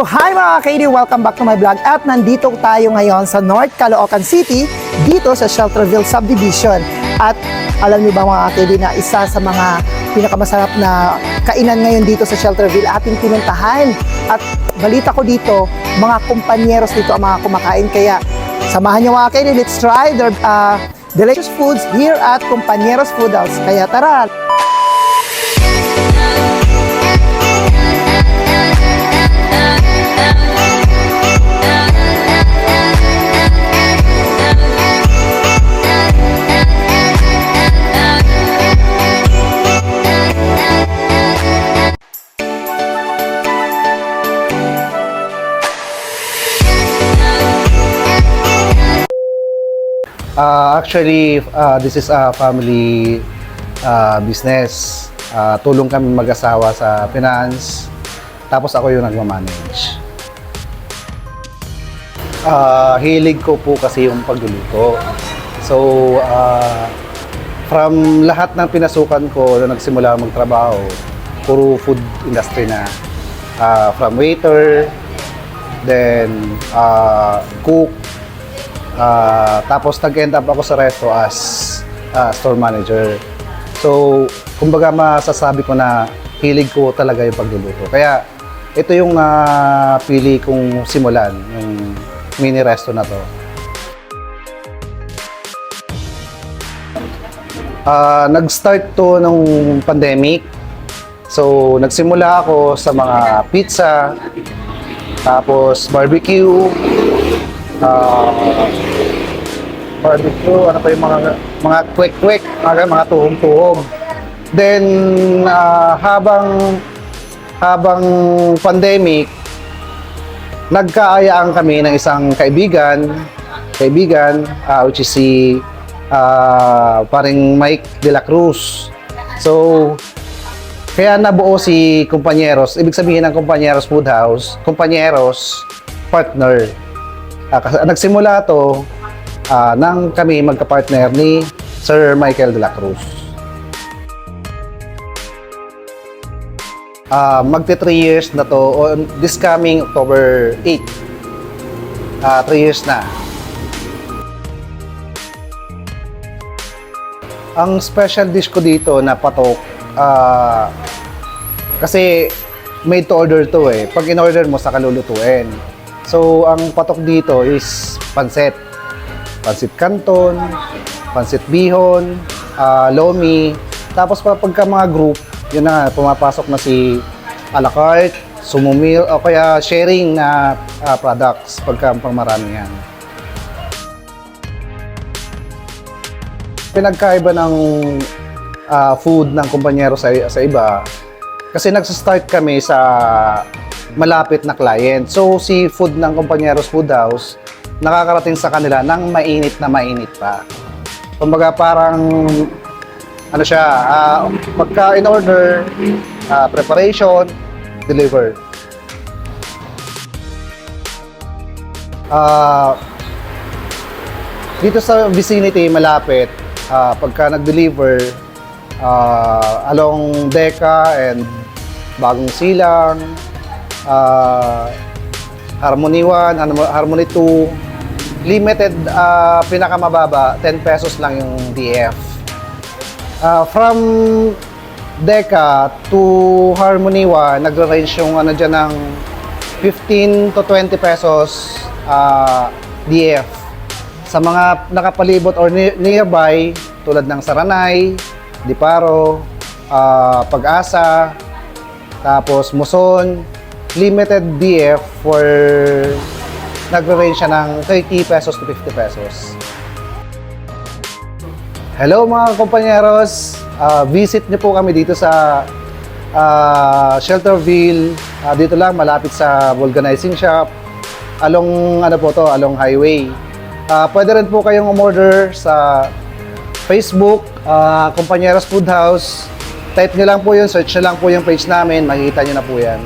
So hi mga KD! Welcome back to my vlog at nandito tayo ngayon sa North Caloocan City dito sa Shelterville Subdivision. At alam niyo ba mga KD na isa sa mga pinakamasarap na kainan ngayon dito sa Shelterville ating pinuntahan. At balita ko dito, mga kumpanyeros dito ang mga kumakain. Kaya samahan niyo mga KD, let's try their delicious foods here at Compañeros Food House. Kaya tara! This is a family business. Tulong kami mag-asawa sa finance. Tapos ako yung nagmamanage. Hilig ko po kasi yung pagluluto. So, from lahat ng pinasukan ko na nagsimula magtrabaho, puro food industry na. From waiter, then cook, tapos nag-end up ako sa resto as store manager. So, kumbaga masasabi ko na hilig ko talaga yung pagluluto. Kaya, ito yung pili kong simulan, yung mini resto na to. Nag-start to nung pandemic. So, nagsimula ako sa mga pizza, tapos barbecue, ano pa yung mga kwek-kwek, mga tuhong-tuhong. Then habang pandemic, nagkaayaan kami ng isang kaibigan which is si paring Mike de la Cruz. So kaya nabuo si Compañeros, ibig sabihin ng Compañeros Food House, Compañeros partner. Nagsimula to nang kami magka-partner ni Sir Michael de la Cruz. Magti 3 years na to, this coming October 8. 3 years na. Ang special dish ko dito na patok, kasi made to order to eh. Pag in-order mo, saka lulutuin. So, ang patok dito is pansit. Pansit canton, pansit bihon, lomi. Tapos pagka mga group, yun na, pumapasok na si a la carte, sumo meal, o kaya sharing na products pagka pang marami yan. Pinagkaiba ng food ng kumpanyero sa iba, kasi nagsa-start kami sa malapit na client. So, si food ng Compañeros Food House, nakakarating sa kanila ng mainit na mainit pa. Kumbaga parang, ano siya, pagka in-order, preparation, deliver. Dito sa vicinity, malapit, pagka nag-deliver, along Deca and Bagong Silang, Harmony 1, Harmony 2, limited, pinakamababa, 10 pesos lang yung DF. From Deca to Harmony 1, nag-range yung dyan ng 15 to 20 pesos DF. Sa mga nakapalibot or nearby, tulad ng Saranay, Diparo, Pag-asa, tapos Muson, limited DF for nagre-range siya ng 30 pesos to 50 pesos. Hello mga Compañeros! Visit niyo po kami dito sa Shelterville. Dito lang, malapit sa vulcanizing shop. Along, along highway. Pwede rin po kayong umorder sa Facebook, Compañeros Food House. Type nyo lang po yun, search nyo lang po yung page namin, makikita nyo na po yan.